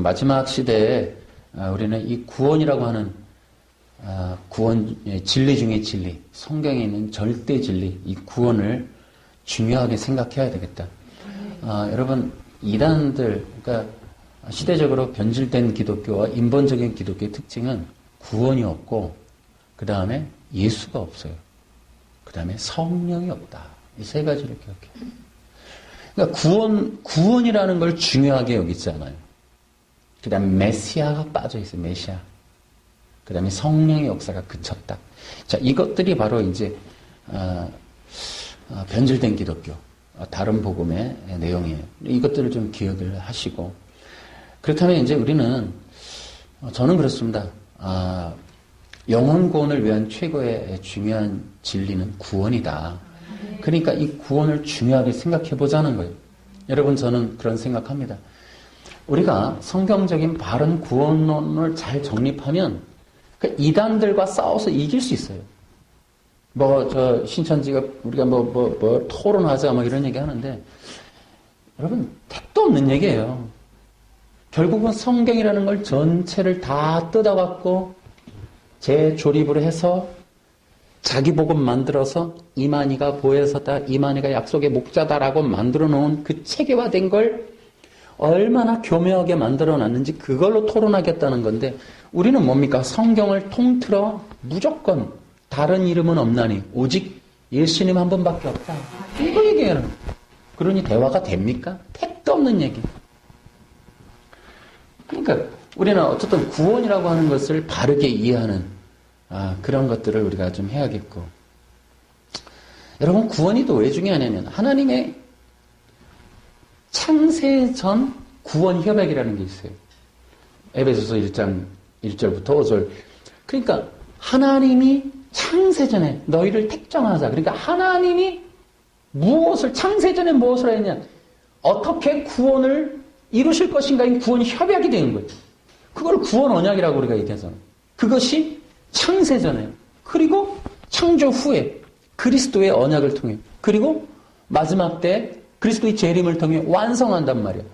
마지막 시대에 우리는 이 구원이라고 하는 구원 진리 중의 진리, 성경에 있는 절대 진리, 이 구원을 중요하게 생각해야 되겠다. 여러분 이단들, 그러니까 시대적으로 변질된 기독교와 인본적인 기독교의 특징은 구원이 없고 그 다음에 예수가 없어요. 그 다음에 성령이 없다. 이 세 가지를 기억해요. 그러니까 구원이라는 걸 중요하게 여기지 않아요. 그 다음에 메시아가 빠져있어요. 메시아. 그 다음에 성령의 역사가 그쳤다. 자, 이것들이 바로 이제 변질된 기독교, 다른 복음의 내용이에요. 이것들을 좀 기억을 하시고, 그렇다면 이제 우리는, 저는 그렇습니다. 영혼 구원을 위한 최고의 중요한 진리는 구원이다. 그러니까 이 구원을 중요하게 생각해 보자는 거예요. 여러분, 저는 그런 생각합니다. 우리가 성경적인 바른 구원론을 잘 정립하면 그 이단들과 싸워서 이길 수 있어요. 신천지가 우리가 토론하자 이런 얘기 하는데, 여러분, 택도 없는 얘기예요. 결국은 성경이라는 걸 전체를 다 뜯어갖고 재조립을 해서 자기 복음 만들어서 이만희가 보혜사다, 이만희가 약속의 목자다라고 만들어 놓은 그 체계화된 걸 얼마나 교묘하게 만들어 놨는지 그걸로 토론하겠다는 건데, 우리는 뭡니까? 성경을 통틀어 무조건 다른 이름은 없나니 오직 예수님 한 분밖에 없다. 이거 얘기해요. 그러니 대화가 됩니까? 택도 없는 얘기. 그러니까 우리는 어쨌든 구원이라고 하는 것을 바르게 이해하는 그런 것들을 우리가 좀 해야겠고, 여러분, 구원이 또 왜 중요하냐면 하나님의 창세 전 구원 협약이라는 게 있어요. 에베소서 1장 1절부터 5절. 그러니까 하나님이 창세 전에 너희를 택정하자. 그러니까 하나님이 창세 전에 무엇을 했냐? 어떻게 구원을 이루실 것인가인 구원 협약이 되는 거예요. 그걸 구원 언약이라고 우리가 얘기하잖아요. 그것이 창세 전에, 그리고 창조 후에 그리스도의 언약을 통해, 그리고 마지막 때 그리스도의 재림을 통해 완성한단 말이에요.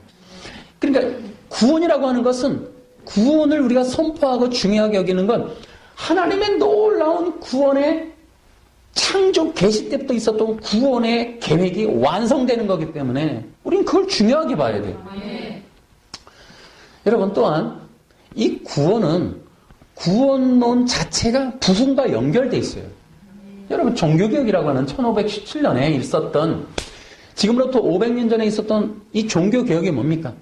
그러니까 구원이라고 하는 것은, 구원을 우리가 선포하고 중요하게 여기는 건 하나님의 놀라운 구원의 창조 계시 때부터 있었던 구원의 계획이 완성되는 거기 때문에 우리는 그걸 중요하게 봐야 돼요. 여러분, 또한 이 구원은, 구원론 자체가 부흥과 연결돼 있어요. 여러분, 종교개혁이라고 하는 1517년에 있었던, 지금으로부터 500년 전에 있었던 이 종교개혁이 뭡니까?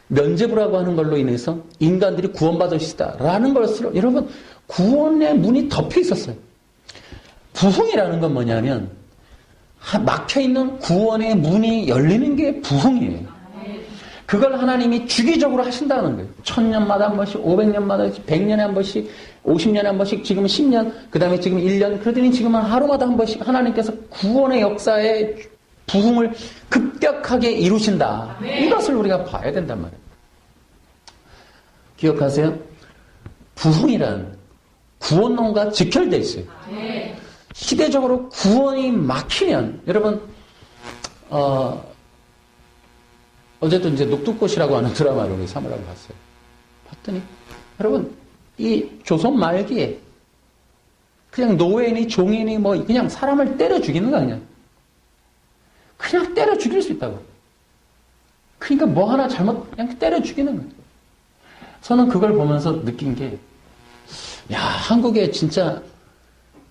면죄부라고 하는 걸로 인해서 인간들이 구원받을 것이다라는 것으로, 여러분, 구원의 문이 덮여 있었어요. 부흥이라는 건 뭐냐면 막혀있는 구원의 문이 열리는 게 부흥이에요. 그걸 하나님이 주기적으로 하신다는 거예요. 1000년마다 한 번씩, 500년마다, 100년에 한 번씩, 50년에 한 번씩, 지금은 10년, 그 다음에 지금 1년, 그러더니 지금은 하루마다 한 번씩 하나님께서 구원의 역사에 부흥을 급격하게 이루신다. 이것을 우리가 봐야 된단 말이에요. 기억하세요? 부흥이란 구원론과 직결되어 있어요. 시대적으로 구원이 막히면, 여러분, 어제도 이제 녹두꽃이라고 하는 드라마를 우리 사모라고 봤어요. 봤더니, 여러분, 이 조선 말기에 그냥 노예니 종인이 그냥 사람을 때려 죽이는 거 아니야. 그냥 때려 죽일 수 있다고. 그러니까 뭐 하나 그냥 때려 죽이는 거예요. 저는 그걸 보면서 느낀 게, 야, 한국에 진짜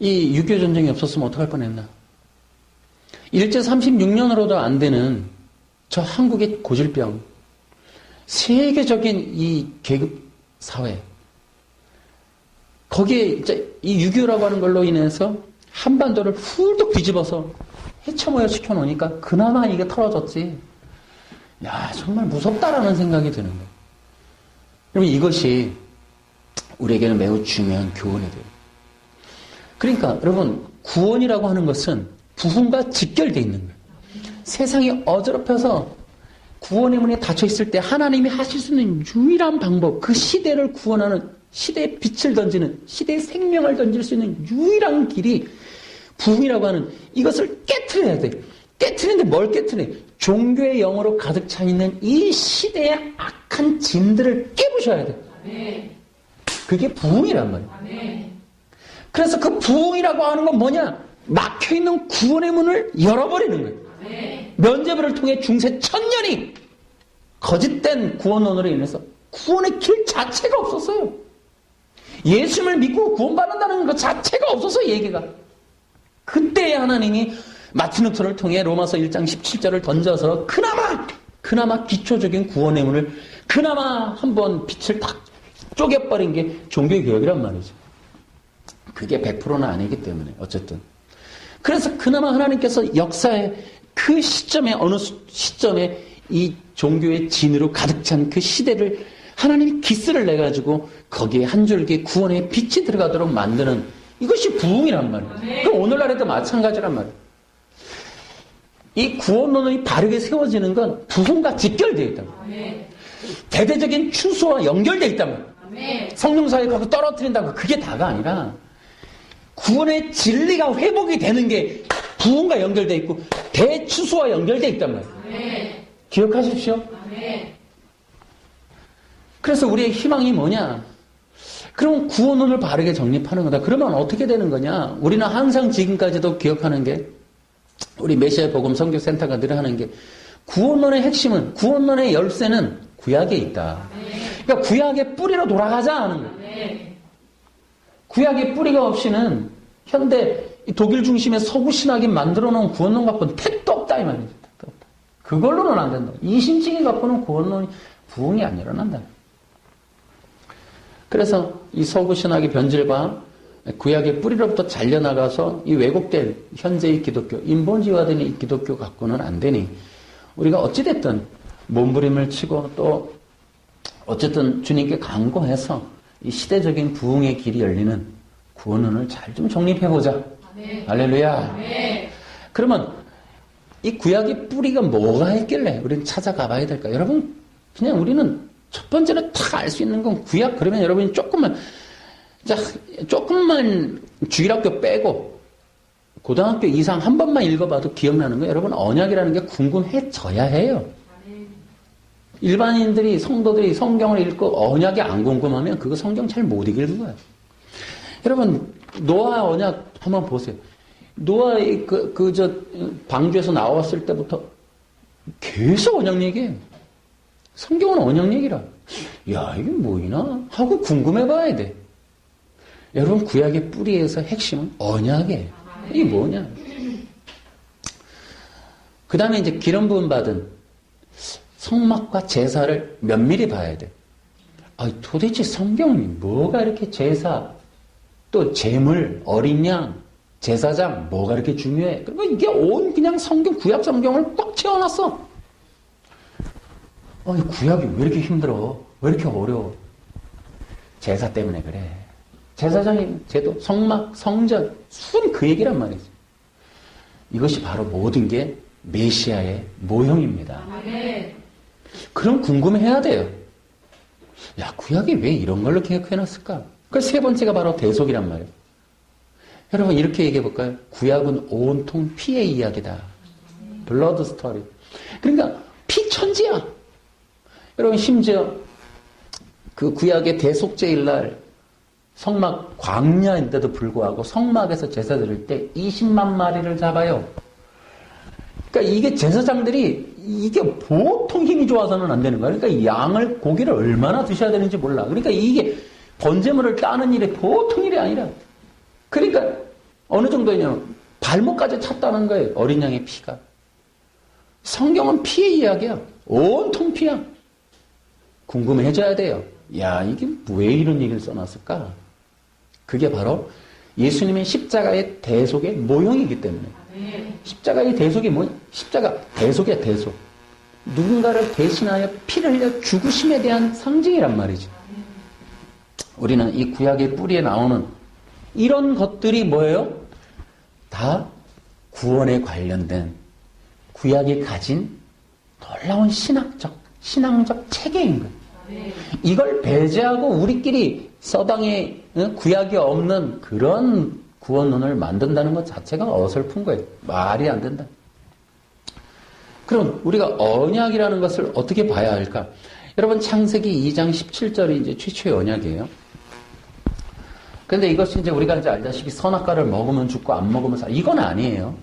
이 6.25 전쟁이 없었으면 어떡할 뻔했나. 일제 36년으로도 안 되는 저 한국의 고질병, 세계적인 이 계급 사회, 거기에 이제 이 6.25라고 하는 걸로 인해서 한반도를 훌쩍 뒤집어서 해쳐모여 시켜놓으니까 그나마 이게 털어졌지. 야, 정말 무섭다라는 생각이 드는 거예요. 여러분, 이것이 우리에게는 매우 중요한 교훈이 돼요. 그러니까 여러분, 구원이라고 하는 것은 부흥과 직결되어 있는 거예요. 세상이 어지럽혀서 구원의 문이 닫혀 있을 때 하나님이 하실 수 있는 유일한 방법, 그 시대를 구원하는, 시대에 빛을 던지는, 시대에 생명을 던질 수 있는 유일한 길이 부흥이라고 하는, 이것을 깨트려야 돼. 깨트리는데 뭘 깨트려? 종교의 영으로 가득 차 있는 이 시대의 악한 가득한 진들을 깨부셔야 돼. 그게 부흥이란 말이에요. 그래서 그 부흥이라고 하는 건 뭐냐? 막혀있는 구원의 문을 열어버리는 거예요. 면죄부를 통해 중세 천년이 거짓된 구원론으로 인해서 구원의 길 자체가 없었어요. 예수님을 믿고 구원받는다는 것 자체가 없어서 얘기가. 그때 하나님이 마틴 루터를 통해 로마서 1장 17절을 던져서 그나마 기초적인 구원의 문을 그나마 한번 빛을 탁 쪼개버린 게 종교개혁이란 말이죠. 그게 100%는 아니기 때문에 어쨌든. 그래서 그나마 하나님께서 역사의 그 시점에 어느 시점에 이 종교의 진으로 가득 찬 그 시대를 하나님이 기스를 내가지고 거기에 한 줄기 구원의 빛이 들어가도록 만드는 이것이 부흥이란 말이에요. 그 오늘날에도 마찬가지란 말이에요. 이 구원론이 바르게 세워지는 건 부흥과 직결되어 있단 말이에요. 대대적인 추수와 연결되어 있단 말이에요. 성령사역하고 떨어뜨린다고 그게 다가 아니라 구원의 진리가 회복이 되는 게 부흥과 연결되어 있고 대추수와 연결되어 있단 말이에요. 기억하십시오. 그래서 우리의 희망이 뭐냐? 그럼 구원론을 바르게 정립하는 거다. 그러면 어떻게 되는 거냐? 우리는 항상 지금까지도 기억하는 게 우리 메시아 복음 선교센터가 늘 하는 게 구원론의 핵심은 구원론의 열쇠는 구약에 있다. 그러니까 구약의 뿌리로 돌아가자 하는 거예요. 구약의 뿌리가 없이는 현대 독일 중심의 서구 신학이 만들어 놓은 구원론 갖고는 택도 없다 이 말이죠. 택도 없다. 그걸로는 안 된다. 이신칭이 갖고는 구원론이 부흥이 안 일어난다. 그래서 이 서구 신학의 변질과 구약의 뿌리로부터 잘려나가서 이 왜곡된 현재의 기독교, 인본주의화된 이 기독교 갖고는 안 되니 우리가 어찌됐든 몸부림을 치고 또 어쨌든 주님께 간구해서 이 시대적인 부흥의 길이 열리는 구원론을 잘 좀 정립해보자. 할렐루야. 그러면 이 구약의 뿌리가 뭐가 있길래 우리는 찾아가 봐야 될까? 여러분 그냥 우리는 첫 번째로 다 알 수 있는 건 구약. 그러면 여러분이 조금만 주일학교 빼고 고등학교 이상 한 번만 읽어봐도 기억나는 거예요. 여러분 언약이라는 게 궁금해져야 해요. 일반인들이 성도들이 성경을 읽고 언약이 안 궁금하면 그거 성경 잘 못 읽는 거예요. 여러분 노아 언약 한번 보세요. 노아의 방주에서 나왔을 때부터 계속 언약 얘기해요. 성경은 언약 얘기라. 야 이게 뭐이나 하고 궁금해 봐야 돼. 여러분 구약의 뿌리에서 핵심은 언약이에요. 이게 뭐냐. 그 다음에 이제 기름 부음 받은 성막과 제사를 면밀히 봐야 돼. 도대체 성경이 뭐가 이렇게 제사 또 제물 어린 양 제사장 뭐가 이렇게 중요해. 그리고 이게 온 그냥 성경 구약 성경을 꽉 채워놨어. 구약이 왜 이렇게 힘들어? 왜 이렇게 어려워? 제사 때문에 그래. 제사장의 제도, 성막, 성전, 순 그 얘기란 말이지. 이것이 바로 모든 게 메시아의 모형입니다. 그럼 궁금해야 돼요. 야, 구약이 왜 이런 걸로 계획해놨을까? 그 세 번째가 바로 대속이란 말이에요. 여러분 이렇게 얘기해 볼까요? 구약은 온통 피의 이야기다. 블러드 스토리. 그러니까 피천지야. 여러분 심지어 그 구약의 대속제일 날 성막 광야인데도 불구하고 성막에서 제사 드릴 때 20만 마리를 잡아요. 그러니까 이게 제사장들이 이게 보통 힘이 좋아서는 안 되는 거야. 그러니까 양을 고기를 얼마나 드셔야 되는지 몰라. 그러니까 이게 번제물을 따는 일이 보통 일이 아니라. 그러니까 어느 정도냐면 발목까지 찼다는 거예요. 어린 양의 피가. 성경은 피의 이야기야. 온통 피야. 궁금해져야 돼요. 야, 이게 왜 이런 얘기를 써놨을까? 그게 바로 예수님의 십자가의 대속의 모형이기 때문에. 십자가의 대속이 뭐냐? 십자가 대속이야, 대속. 누군가를 대신하여 피를 흘려 죽으심에 대한 상징이란 말이죠. 우리는 이 구약의 뿌리에 나오는 이런 것들이 뭐예요? 다 구원에 관련된 구약이 가진 놀라운 신앙적 체계인 거예요. 이걸 배제하고 우리끼리 서방에 구약이 없는 그런 구원론을 만든다는 것 자체가 어설픈 거예요. 말이 안 된다. 그럼 우리가 언약이라는 것을 어떻게 봐야 할까? 여러분 창세기 2장 17절이 이제 최초의 언약이에요. 그런데 이것이 이제 우리가 이제 알다시피 선악과를 먹으면 죽고 안 먹으면 살아. 이건 아니에요.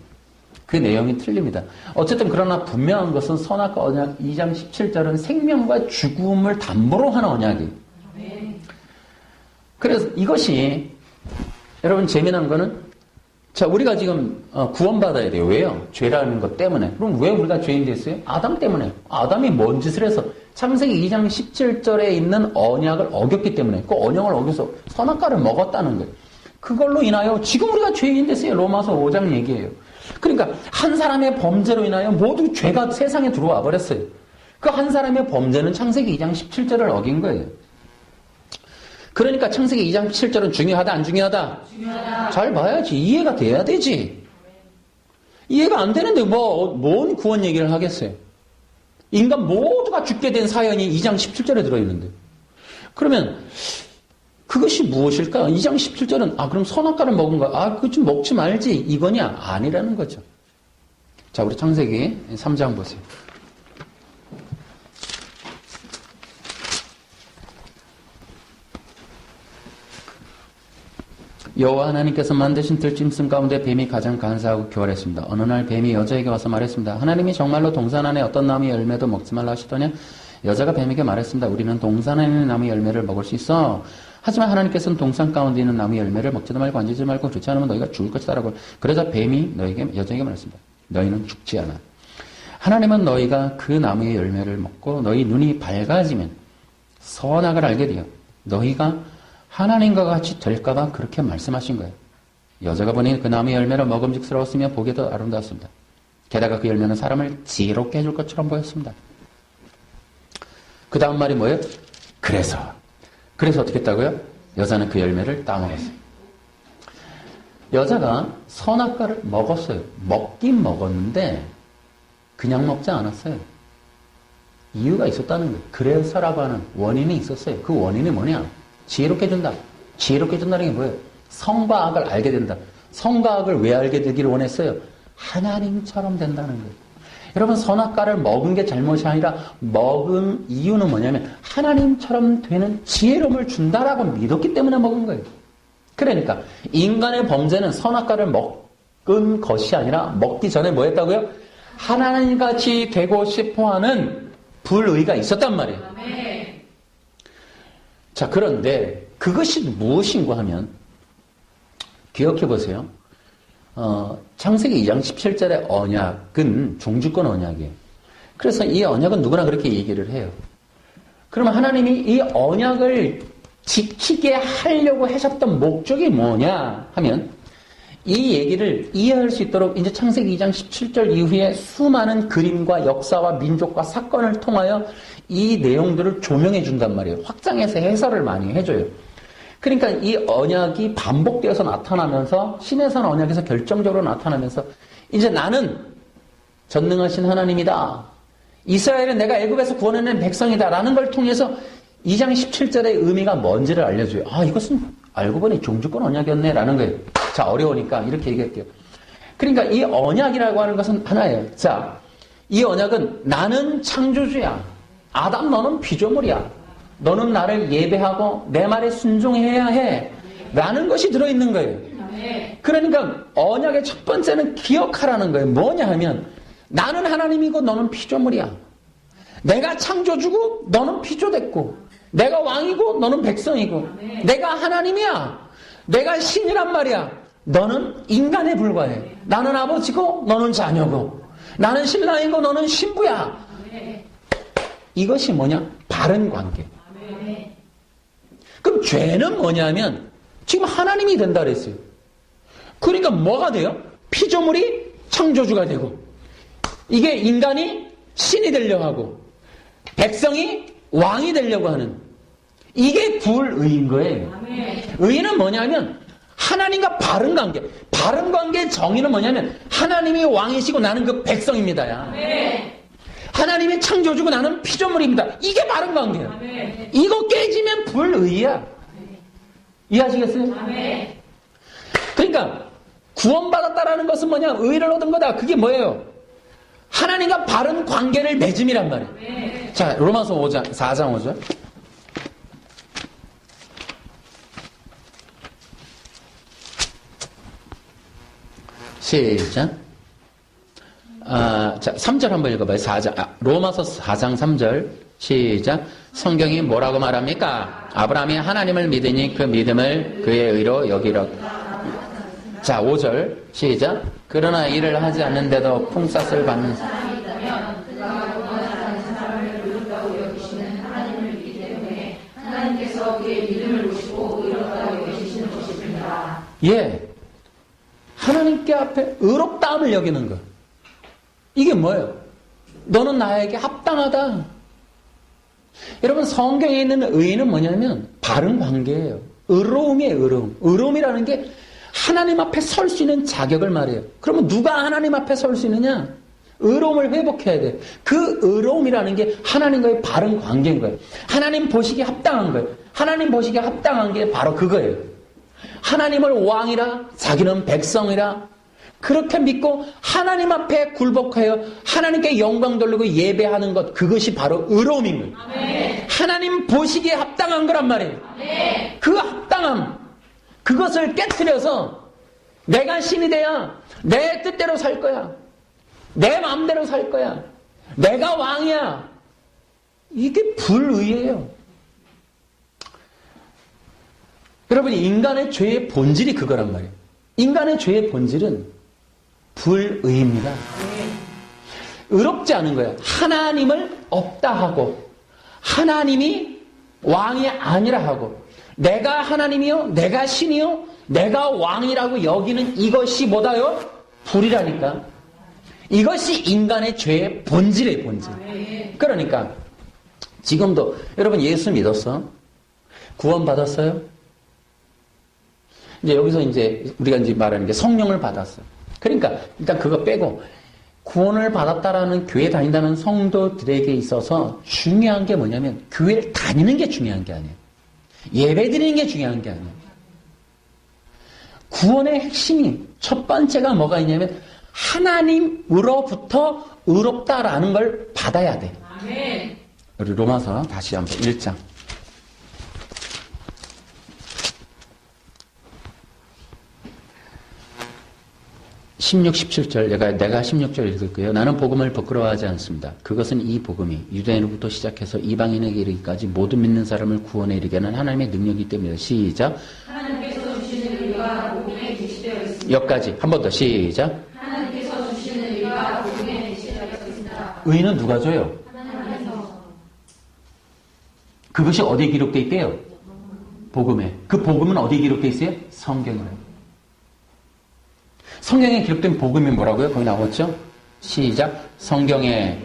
그 내용이 틀립니다. 어쨌든 그러나 분명한 것은 선악과 언약 2장 17절은 생명과 죽음을 담보로 하는 언약이에요. 그래서 이것이 여러분 재미난 거는 자 우리가 지금 구원받아야 돼요. 왜요? 죄라는 것 때문에. 그럼 왜 우리가 죄인 됐어요? 아담 때문에. 아담이 뭔 짓을 해서 창세기 2장 17절에 있는 언약을 어겼기 때문에 그 언약을 어겨서 선악과를 먹었다는 거예요. 그걸로 인하여 지금 우리가 죄인 됐어요. 로마서 5장 얘기예요. 그러니까 한 사람의 범죄로 인하여 모두 죄가 세상에 들어와 버렸어요. 그 한 사람의 범죄는 창세기 2장 17절을 어긴 거예요. 그러니까 창세기 2장 17절은 중요하다 안 중요하다? 중요하다. 잘 봐야지. 이해가 돼야 되지. 이해가 안 되는데 뭔 구원 얘기를 하겠어요. 인간 모두가 죽게 된 사연이 2장 17절에 들어있는데 그러면 그것이 무엇일까? 2장 17절은 그럼 선악과를 먹은 거야. 그거 좀 먹지 말지. 이거냐? 아니라는 거죠. 자, 우리 창세기 3장 보세요. 여호와 하나님께서 만드신 들짐승 가운데 뱀이 가장 간사하고 교활했습니다. 어느 날 뱀이 여자에게 와서 말했습니다. 하나님이 정말로 동산 안에 어떤 나무의 열매도 먹지 말라 하시더냐? 여자가 뱀에게 말했습니다. 우리는 동산 안에 있는 나무의 열매를 먹을 수 있어. 하지만 하나님께서는 동산 가운데 있는 나무의 열매를 먹지도 말고 만지지 말고 그렇지 않으면 너희가 죽을 것이다라고. 그러자 뱀이 여자에게 말했습니다. 너희는 죽지 않아. 하나님은 너희가 그 나무의 열매를 먹고 너희 눈이 밝아지면 선악을 알게 되어 너희가 하나님과 같이 될까봐 그렇게 말씀하신 거예요. 여자가 보니 그 나무의 열매를 먹음직스러웠으며 보기에도 아름다웠습니다. 게다가 그 열매는 사람을 지혜롭게 해줄 것처럼 보였습니다. 그 다음 말이 뭐예요? 그래서 어떻게 했다고요? 여자는 그 열매를 따먹었어요. 여자가 선악과를 먹었어요. 먹긴 먹었는데 그냥 먹지 않았어요. 이유가 있었다는 거예요. 그래서라고 하는 원인이 있었어요. 그 원인이 뭐냐? 지혜롭게 해준다. 지혜롭게 해준다는 게 뭐예요? 성과 악을 알게 된다. 성과 악을 왜 알게 되기를 원했어요? 하나님처럼 된다는 거예요. 여러분 선악과를 먹은 게 잘못이 아니라 먹은 이유는 뭐냐면 하나님처럼 되는 지혜로움을 준다라고 믿었기 때문에 먹은 거예요. 그러니까 인간의 범죄는 선악과를 먹은 것이 아니라 먹기 전에 뭐 했다고요? 하나님같이 되고 싶어하는 불의가 있었단 말이에요. 자, 그런데 그것이 무엇인가 하면 기억해 보세요. 창세기 2장 17절의 언약은 종주권 언약이에요. 그래서 이 언약은 누구나 그렇게 얘기를 해요. 그러면 하나님이 이 언약을 지키게 하려고 하셨던 목적이 뭐냐 하면 이 얘기를 이해할 수 있도록 이제 창세기 2장 17절 이후에 수많은 그림과 역사와 민족과 사건을 통하여 이 내용들을 조명해 준단 말이에요. 확장해서 해설을 많이 해줘요. 그러니까 이 언약이 반복되어서 나타나면서 신의 언약에서 결정적으로 나타나면서 이제 나는 전능하신 하나님이다. 이스라엘은 내가 애굽에서 구원해낸 백성이다. 라는 걸 통해서 2장 17절의 의미가 뭔지를 알려줘요. 이것은 알고 보니 종주권 언약이었네. 라는 거예요. 자, 어려우니까 이렇게 얘기할게요. 그러니까 이 언약이라고 하는 것은 하나예요. 자, 이 언약은 나는 창조주야. 아담 너는 피조물이야. 너는 나를 예배하고 내 말에 순종해야 해. 라는 것이 들어있는 거예요. 그러니까 언약의 첫 번째는 기억하라는 거예요. 뭐냐 하면 나는 하나님이고 너는 피조물이야. 내가 창조주고 너는 피조됐고 내가 왕이고 너는 백성이고 내가 하나님이야. 내가 신이란 말이야. 너는 인간에 불과해. 나는 아버지고 너는 자녀고 나는 신랑이고 너는 신부야. 이것이 뭐냐? 바른 관계. 그럼 죄는 뭐냐면 지금 하나님이 된다 그랬어요. 그러니까 뭐가 돼요? 피조물이 창조주가 되고 이게 인간이 신이 되려고 하고 백성이 왕이 되려고 하는 이게 불의인 거예요. 의는 뭐냐면 하나님과 바른 관계. 바른 관계의 정의는 뭐냐면 하나님이 왕이시고 나는 그 백성입니다야. 하나님이 창조주고 나는 피조물입니다. 이게 바른 관계예요. 이거 깨지면 불의야. 이해하시겠어요? 그러니까 구원받았다라는 것은 뭐냐? 의를 얻은 거다. 그게 뭐예요? 하나님과 바른 관계를 맺음이란 말이에요. 자, 로마서 5장, 4장 5절. 시작. 자, 3절 한번 읽어봐요. 4장. 로마서 4장 3절. 시작. 성경이 뭐라고 말합니까? 아브라함이 하나님을 믿으니 그 믿음을 그의 의로 여기려. 자, 5절. 시작. 그러나 일을 하지 않는데도 풍사슬 받는 하나님께서 그의 믿음을 보시고 의롭다고 여기시는 것입니다. 예. 하나님께 앞에 의롭다함을 여기는 것. 이게 뭐예요? 너는 나에게 합당하다. 여러분, 성경에 있는 의는 뭐냐면 바른 관계예요. 의로움이에요, 의로움. 의로움이라는 게 하나님 앞에 설 수 있는 자격을 말해요. 그러면 누가 하나님 앞에 설 수 있느냐? 의로움을 회복해야 돼. 그 의로움이라는 게 하나님과의 바른 관계인 거예요. 하나님 보시기에 합당한 거예요. 하나님 보시기에 합당한 게 바로 그거예요. 하나님을 왕이라, 자기는 백성이라, 그렇게 믿고 하나님 앞에 굴복하여 하나님께 영광 돌리고 예배하는 것, 그것이 바로 의로움인 거예요. 아멘. 하나님 보시기에 합당한 거란 말이에요. 아멘. 그 합당함, 그것을 깨트려서 내가 신이 돼야 내 뜻대로 살 거야. 내 마음대로 살 거야. 내가 왕이야. 이게 불의예요. 여러분, 인간의 죄의 본질이 그거란 말이에요. 인간의 죄의 본질은 불의입니다. 의롭지 않은 거예요. 하나님을 없다 하고 하나님이 왕이 아니라 하고 내가 하나님이요, 내가 신이요, 내가 왕이라고 여기는 이것이 뭐다요? 불이라니까. 이것이 인간의 죄의 본질의 본질. 그러니까 지금도 여러분 예수 믿었어? 구원 받았어요? 이제 여기서 이제 우리가 이제 말하는 게 성령을 받았어요. 그러니까 일단 그거 빼고 구원을 받았다라는 교회 다닌다는 성도들에게 있어서 중요한 게 뭐냐면 교회를 다니는 게 중요한 게 아니에요. 예배 드리는 게 중요한 게 아니에요. 구원의 핵심이 첫 번째가 뭐가 있냐면 하나님으로부터 의롭다라는 걸 받아야 돼. 아멘. 우리 로마서 다시 한번 1장. 16, 17절, 내가 16절 읽을 거예요. 나는 복음을 부끄러워하지 않습니다. 그것은 이 복음이 유대인으로부터 시작해서 이방인에게 이르기까지 모든 믿는 사람을 구원에 이르게 하는 하나님의 능력이기 때문이다. 시작. 하나님께서 주시는 의가 복음에 계시되어 있습니다. 여기까지 한 번 더 시작. 하나님께서 주시는 의가 복음에 계시되어 있습니다. 의는 누가 줘요? 하나님께서. 그것이 어디에 기록되어 있대요? 복음에. 그 복음은 어디에 기록되어 있어요? 성경이에요. 성경에 기록된 복음이 뭐라고요? 거기 나왔죠? 시작. 성경에.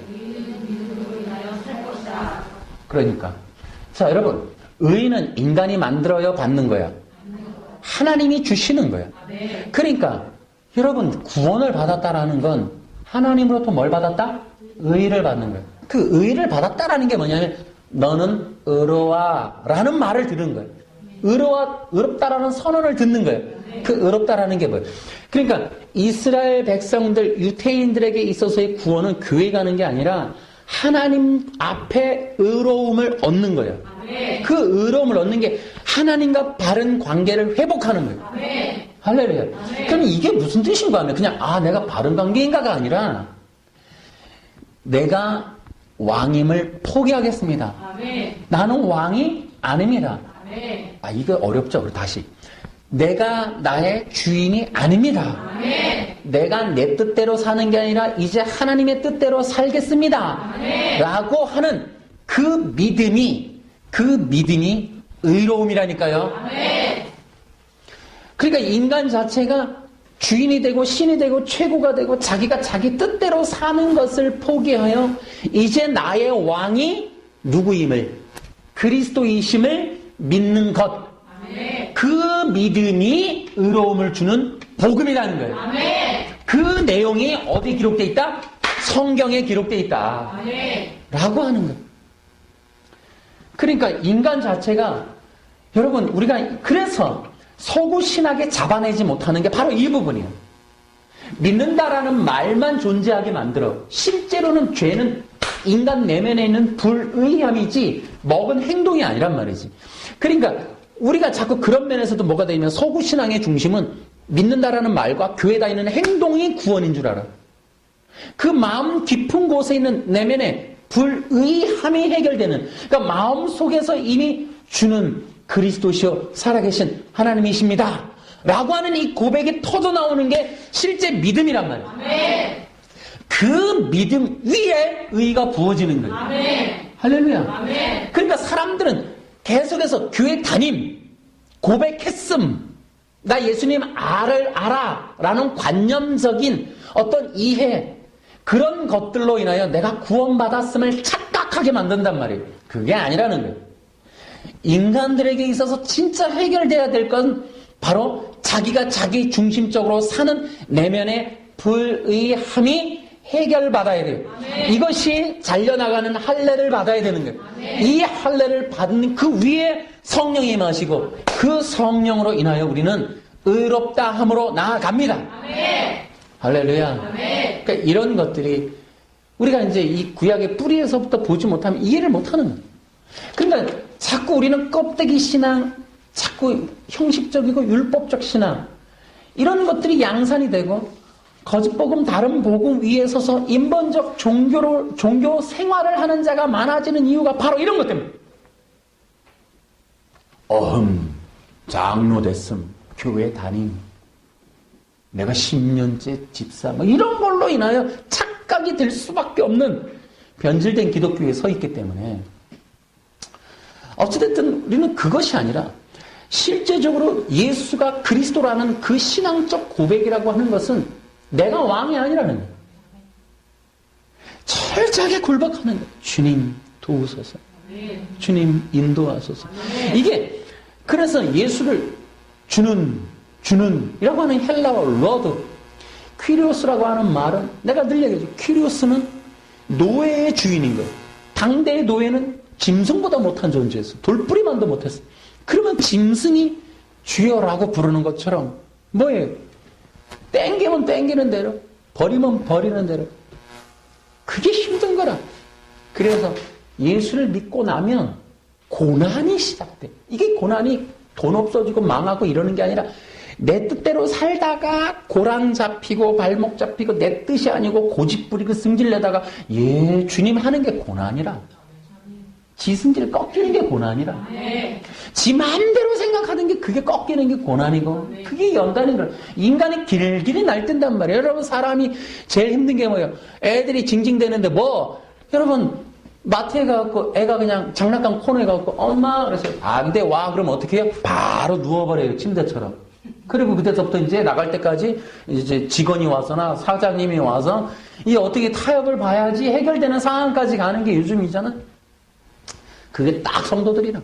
그러니까. 자, 여러분. 의는 인간이 만들어야 받는 거야. 하나님이 주시는 거야. 그러니까, 여러분, 구원을 받았다라는 건 하나님으로부터 뭘 받았다? 의를 받는 거야. 그 의를 받았다라는 게 뭐냐면, 너는 의로와 라는 말을 들은 거야. 의롭다라는 선언을 듣는 거예요. 그 의롭다라는 게 뭐예요? 그러니까 이스라엘 백성들, 유태인들에게 있어서의 구원은 교회 가는 게 아니라 하나님 앞에 의로움을 얻는 거예요. 그 의로움을 얻는 게 하나님과 바른 관계를 회복하는 거예요. 할렐루야. 그럼 이게 무슨 뜻인가 하면 그냥 내가 바른 관계인가가 아니라 내가 왕임을 포기하겠습니다. 나는 왕이 아닙니다. 이거 어렵죠? 다시. 내가 나의 주인이 아닙니다. 내가 내 뜻대로 사는 게 아니라 이제 하나님의 뜻대로 살겠습니다. 라고 하는 그 믿음이 의로움이라니까요. 그러니까 인간 자체가 주인이 되고 신이 되고 최고가 되고 자기가 자기 뜻대로 사는 것을 포기하여 이제 나의 왕이 누구임을, 그리스도이심을 믿는 것, 그 믿음이 의로움을 주는 복음이라는 거예요. 그 내용이 어디 기록되어 있다? 성경에 기록되어 있다. 라고 하는 거예요. 그러니까 인간 자체가, 여러분, 우리가 그래서 서구신학에 잡아내지 못하는 게 바로 이 부분이에요. 믿는다라는 말만 존재하게 만들어 실제로는 죄는 인간 내면에 있는 불의함이지 먹은 행동이 아니란 말이지. 그러니까 우리가 자꾸 그런 면에서도 뭐가 되냐면 서구신앙의 중심은 믿는다라는 말과 교회 다니는 행동이 구원인 줄 알아. 그 마음 깊은 곳에 있는 내면의 불의함이 해결되는, 그러니까 마음 속에서 이미 주는 그리스도시요 살아계신 하나님이십니다 라고 하는 이 고백이 터져나오는 게 실제 믿음이란 말이에요. 아멘. 그 믿음 위에 의가 부어지는 거예요. 아멘. 할렐루야. 아멘. 그러니까 사람들은 계속해서 교회 다님, 고백했음, 나 예수님 알아 라는 관념적인 어떤 이해, 그런 것들로 인하여 내가 구원받았음을 착각하게 만든단 말이에요. 그게 아니라는 거예요. 인간들에게 있어서 진짜 해결돼야 될 건 바로 자기가 자기 중심적으로 사는 내면의 불의함이 해결받아야 돼요. 아멘. 이것이 잘려나가는 할례를 받아야 되는 거예요. 아멘. 이 할례를 받는 그 위에 성령이 임하시고 그 성령으로 인하여 우리는 의롭다 함으로 나아갑니다. 아멘. 할렐루야. 아멘. 그러니까 이런 것들이 우리가 이제 이 구약의 뿌리에서부터 보지 못하면 이해를 못하는 거예요. 그러니까 자꾸 우리는 껍데기 신앙, 자꾸 형식적이고 율법적 신앙, 이런 것들이 양산이 되고 거짓복음 다른 복음 위에 서서 인본적 종교 생활을 하는 자가 많아지는 이유가 바로 이런 것 때문에. 장로 됐음, 교회 다님, 내가 10년째 집사, 뭐 이런 걸로 인하여 착각이 될 수밖에 없는 변질된 기독교에 서 있기 때문에, 어찌됐든 우리는 그것이 아니라 실제적으로 예수가 그리스도라는 그 신앙적 고백이라고 하는 것은 내가 왕이 아니라는 거예요. 철저하게 굴복하는 거예요. 주님 도우소서. 주님 인도하소서. 이게 그래서 예수를 주는이라고 하는 헬라어 러드, 퀴리오스라고 하는 말은 내가 늘 얘기하죠. 퀴리오스는 노예의 주인인 거예요. 당대의 노예는 짐승보다 못한 존재였어. 돌뿌리만도 못했어. 그러면 짐승이 주여라고 부르는 것처럼 뭐예요? 땡기면 땡기는 대로, 버리면 버리는 대로. 그게 힘든 거라. 그래서 예수를 믿고 나면 고난이 시작돼. 이게 고난이 돈 없어지고 망하고 이러는 게 아니라 내 뜻대로 살다가 고랑 잡히고 발목 잡히고 내 뜻이 아니고 고집 부리고 승질내다가 주님 하는 게 고난이라. 지 승질 꺾이는 게 고난이라. 지 마음대로 생각하는 게 그게 꺾이는 게 고난이고 그게 연단인 거예요. 인간이 길길이 날뛴단 말이에요. 여러분 사람이 제일 힘든 게 뭐예요? 애들이 징징대는데 여러분 마트에 가갖고 애가 그냥 장난감 코너에 가갖고 엄마 그래서 안 돼 와 그러면 어떻게 해요? 바로 누워버려요. 침대처럼. 그리고 그때서부터 이제 나갈 때까지 이제 직원이 와서나 사장님이 와서 이 어떻게 타협을 봐야지 해결되는 상황까지 가는 게 요즘이잖아. 그게 딱 성도들이라.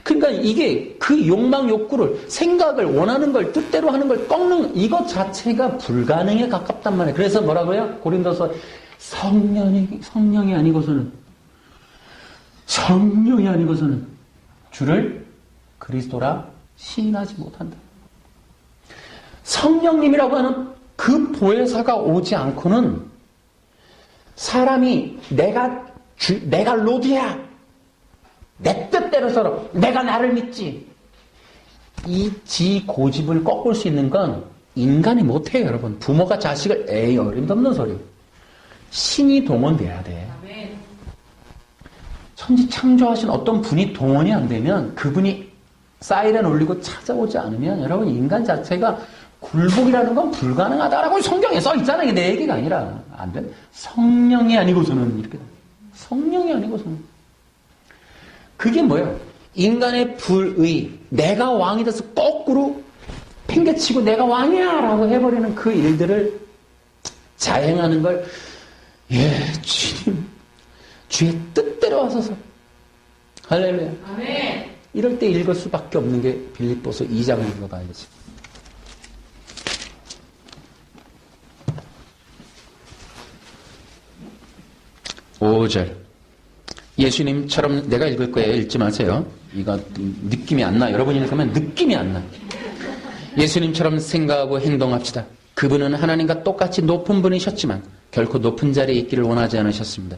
그러니까 이게 그 욕망 욕구를, 생각을, 원하는 걸, 뜻대로 하는 걸 꺾는 이것 자체가 불가능에 가깝단 말이에요. 그래서 뭐라고요? 고린도서 성령이 아니고서는 주를 그리스도라 시인하지 못한다. 성령님이라고 하는 그 보혜사가 오지 않고는 사람이 내가 로드야. 내 뜻대로 살아. 내가 나를 믿지. 이 지 고집을 꺾을 수 있는 건 인간이 못해요, 여러분. 부모가 자식을 어림도 없는 소리. 신이 동원돼야 돼. 천지 창조하신 어떤 분이 동원이 안 되면 그분이 사이렌 울리고 찾아오지 않으면 여러분 인간 자체가 굴복이라는 건 불가능하다라고 성경에 써 있잖아요. 내 얘기가 아니라 안 돼. 성령이 아니고서는 이렇게 성령이 아니고서는 그게 뭐예요? 인간의 불의, 내가 왕이 돼서 거꾸로 팽개치고 내가 왕이야 라고 해버리는 그 일들을 자행하는 걸 주님 주의 뜻대로 하소서. 할렐루야. 아멘. 이럴 때 읽을 수밖에 없는 게 빌립보서 2장을 읽어봐야지. 5절. 예수님처럼 내가 읽을 거예요. 읽지 마세요. 이거 느낌이 안 나. 여러분이 읽으면 느낌이 안 나. 예수님처럼 생각하고 행동합시다. 그분은 하나님과 똑같이 높은 분이셨지만 결코 높은 자리에 있기를 원하지 않으셨습니다.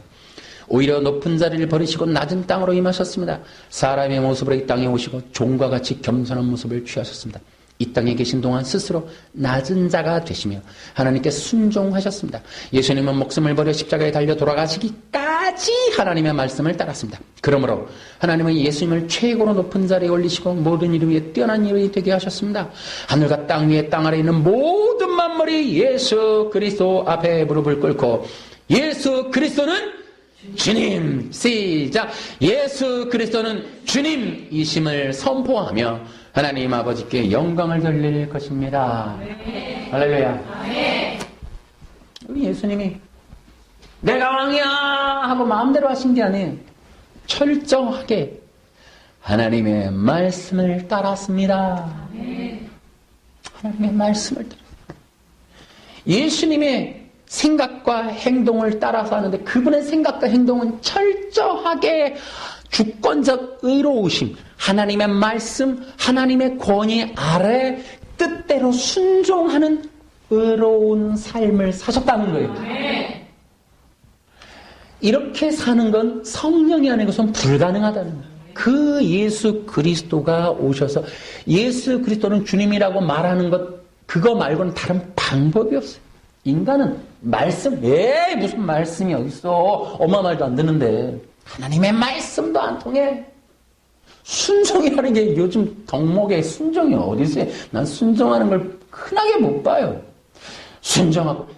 오히려 높은 자리를 버리시고 낮은 땅으로 임하셨습니다. 사람의 모습으로 이 땅에 오시고 종과 같이 겸손한 모습을 취하셨습니다. 이 땅에 계신 동안 스스로 낮은 자가 되시며 하나님께 순종하셨습니다. 예수님은 목숨을 버려 십자가에 달려 돌아가시기까지 하나님의 말씀을 따랐습니다. 그러므로 하나님은 예수님을 최고로 높은 자리에 올리시고 모든 이름 위에 뛰어난 이름이 되게 하셨습니다. 하늘과 땅 위에 땅 아래 있는 모든 만물이 예수 그리스도 앞에 무릎을 꿇고 예수 그리스도는 주님, 시작. 예수 그리스도는 주님이심을 선포하며 하나님 아버지께 영광을 돌릴 것입니다. 할렐루야. 우리 예수님이 내가 왕이야 하고 마음대로 하신 게 아니에요. 철저하게 하나님의 말씀을 따랐습니다. 하나님의 말씀을 따랐습니다. 예수님의 생각과 행동을 따라서 하는데 그분의 생각과 행동은 철저하게 주권적 의로우심, 하나님의 말씀, 하나님의 권위 아래 뜻대로 순종하는 의로운 삶을 사셨다는 거예요. 이렇게 사는 건 성령이 아니고선 불가능하다는 거예요. 그 예수 그리스도가 오셔서 예수 그리스도는 주님이라고 말하는 것 그거 말고는 다른 방법이 없어요. 인간은 말씀, 무슨 말씀이 어딨어. 엄마 말도 안 듣는데. 하나님의 말씀도 안 통해. 순종이라는 게 요즘 덕목에 순종이 어디 있어요? 난 순종하는 걸 흔하게 못 봐요. 순종하고,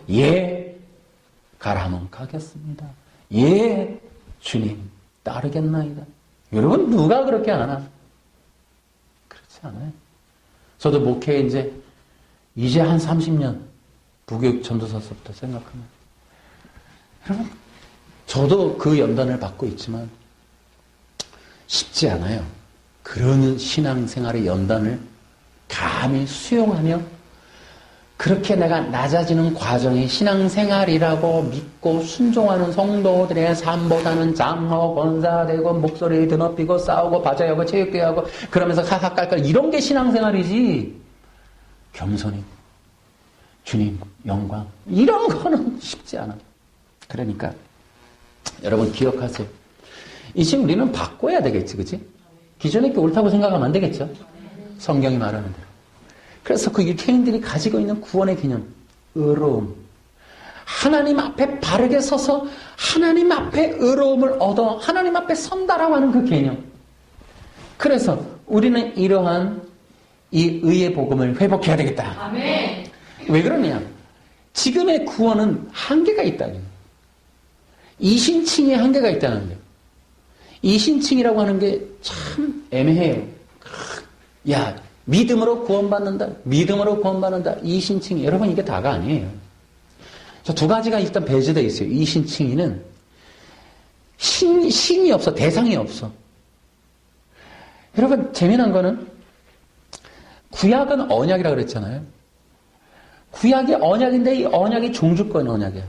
가라면 가겠습니다. 주님, 따르겠나이다. 여러분, 누가 그렇게 하나? 그렇지 않아요. 저도 목회 이제 한 30년, 부교육 전도사서부터 생각하면 여러분 저도 그 연단을 받고 있지만 쉽지 않아요. 그런 신앙생활의 연단을 감히 수용하며 그렇게 내가 낮아지는 과정이 신앙생활이라고 믿고 순종하는 성도들의 삶보다는 장로, 권사되고 목소리 드높이고 싸우고 바자하고 체육교회하고 그러면서 카카깔깔 이런 게 신앙생활이지 겸손히 주님 영광 이런 거는 쉽지 않아. 그러니까 여러분 기억하세요. 이제 우리는 바꿔야 되겠지, 그치? 기존에 게 옳다고 생각하면 안 되겠죠? 성경이 말하는 대로. 그래서 그 유태인들이 가지고 있는 구원의 개념, 의로움. 하나님 앞에 바르게 서서 하나님 앞에 의로움을 얻어 하나님 앞에 선다라고 하는 그 개념. 그래서 우리는 이러한 이 의의 복음을 회복해야 되겠다. 아멘. 왜 그러냐? 지금의 구원은 한계가 있다는 거예요. 이신칭에 한계가 있다는 거예요. 이신칭이라고 하는 게 참 애매해요. 야, 믿음으로 구원받는다. 믿음으로 구원받는다. 이신칭이. 여러분 이게 다가 아니에요. 저 두 가지가 일단 배제되어 있어요. 이신칭이는 신이 없어. 대상이 없어. 여러분 재미난 거는 구약은 언약이라고 그랬잖아요. 구약이 언약인데 이 언약이 종주권 언약이야.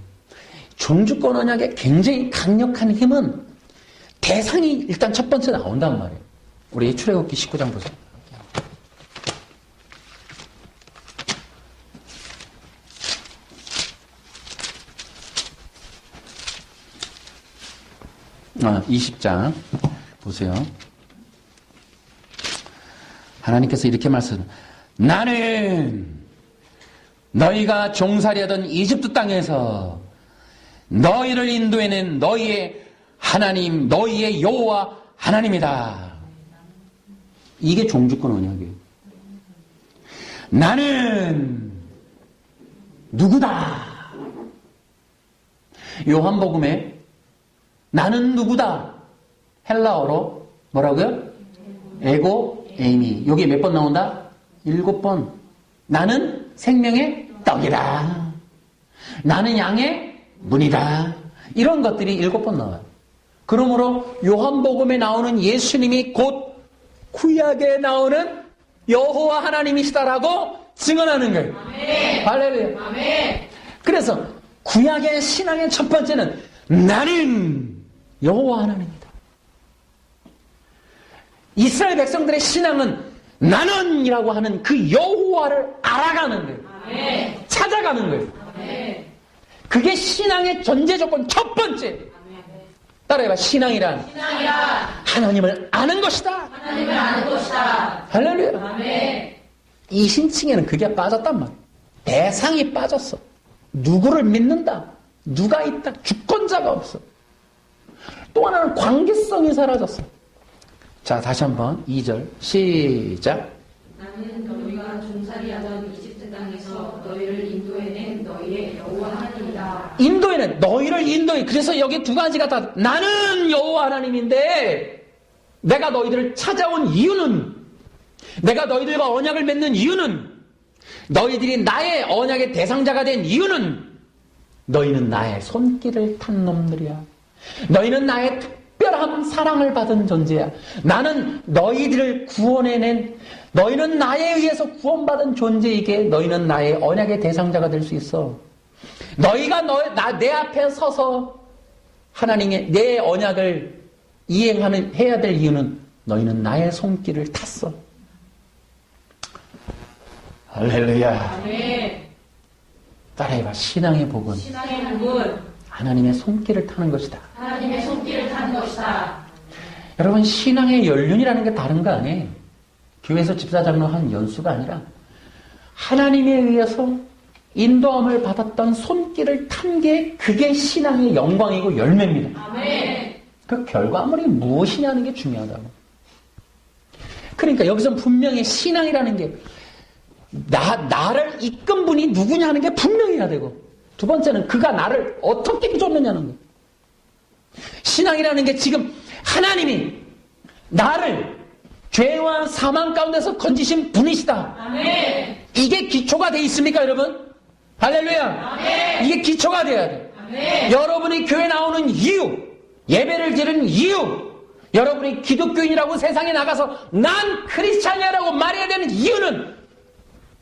종주권 언약의 굉장히 강력한 힘은 대상이 일단 첫 번째 나온단 말이에요. 우리 출애굽기 19장 보세요. 아, 20장 보세요. 하나님께서 이렇게 말씀하세요. 나는 너희가 종살이하던 이집트 땅에서 너희를 인도해낸 너희의 하나님, 너희의 여호와 하나님이다. 이게 종주권 언약이에요. 나는 누구다. 요한복음에 나는 누구다. 헬라어로 뭐라고요? 에고 에이미. 여기 몇 번 나온다? 7번. 나는 생명의 떡이다. 나는 양의 문이다. 이런 것들이 7번 나와요. 그러므로 요한복음에 나오는 예수님이 곧 구약에 나오는 여호와 하나님이시다라고 증언하는 거예요. 아멘. 할렐루야. 아멘. 그래서 구약의 신앙의 첫 번째는 나는 여호와 하나님이다. 이스라엘 백성들의 신앙은 나는이라고 하는 그 여호와를 알아가는 거예요. 아멘. 찾아가는 거예요. 아멘. 그게 신앙의 전제 조건 첫 번째. 따라해봐. 신앙이란 하나님을 아는 것이다. 하나님을 아는 것이다. 할렐루야. 아멘. 이 신칭에는 그게 빠졌단 말이야. 대상이 빠졌어. 누구를 믿는다. 누가 있다. 주권자가 없어. 또 하나는 관계성이 사라졌어. 자, 다시 한번 2절 시작. 나는 너희가 종살이하던 이집트 땅에서 너희를 인도해낸 너희의 여호와 하나님이다. 인도에는 너희를 인도해. 그래서 여기 두 가지가 다 나는 여호와 하나님인데 내가 너희들을 찾아온 이유는, 내가 너희들과 언약을 맺는 이유는, 너희들이 나의 언약의 대상자가 된 이유는 너희는 나의 손길을 탄 놈들이야. 너희는 나의 특별한 사랑을 받은 존재야. 나는 너희들을 구원해낸, 너희는 나에 의해서 구원받은 존재이기에 너희는 나의 언약의 대상자가 될 수 있어. 너희가 내 앞에 서서 하나님의 내 언약을 해야 될 이유는 너희는 나의 손길을 탔어. 할렐루야. 아멘. 따라해봐. 신앙의 복은 신앙의 복은 하나님의 손길을 타는 것이다. 하나님의 손길을 타는 것이다. 여러분, 신앙의 연륜이라는 게 다른 거 아니에요. 교회에서 집사장로 한 연수가 아니라 하나님에 의해서 인도함을 받았던 손길을 탄 게 그게 신앙의 영광이고 열매입니다. 아멘. 그 결과물이 무엇이냐는 게 중요하다고. 그러니까 여기서 분명히 신앙이라는 게 나를 이끈 분이 누구냐 하는 게 분명해야 되고, 두 번째는 그가 나를 어떻게 해줬느냐는 거예요. 신앙이라는 게 지금 하나님이 나를 죄와 사망 가운데서 건지신 분이시다. 아멘. 이게 기초가 돼 있습니까, 여러분? 할렐루야. 아멘. 이게 기초가 돼야 돼. 아멘. 여러분이 교회 나오는 이유, 예배를 드리는 이유, 여러분이 기독교인이라고 세상에 나가서 난 크리스찬이라고 말해야 되는 이유는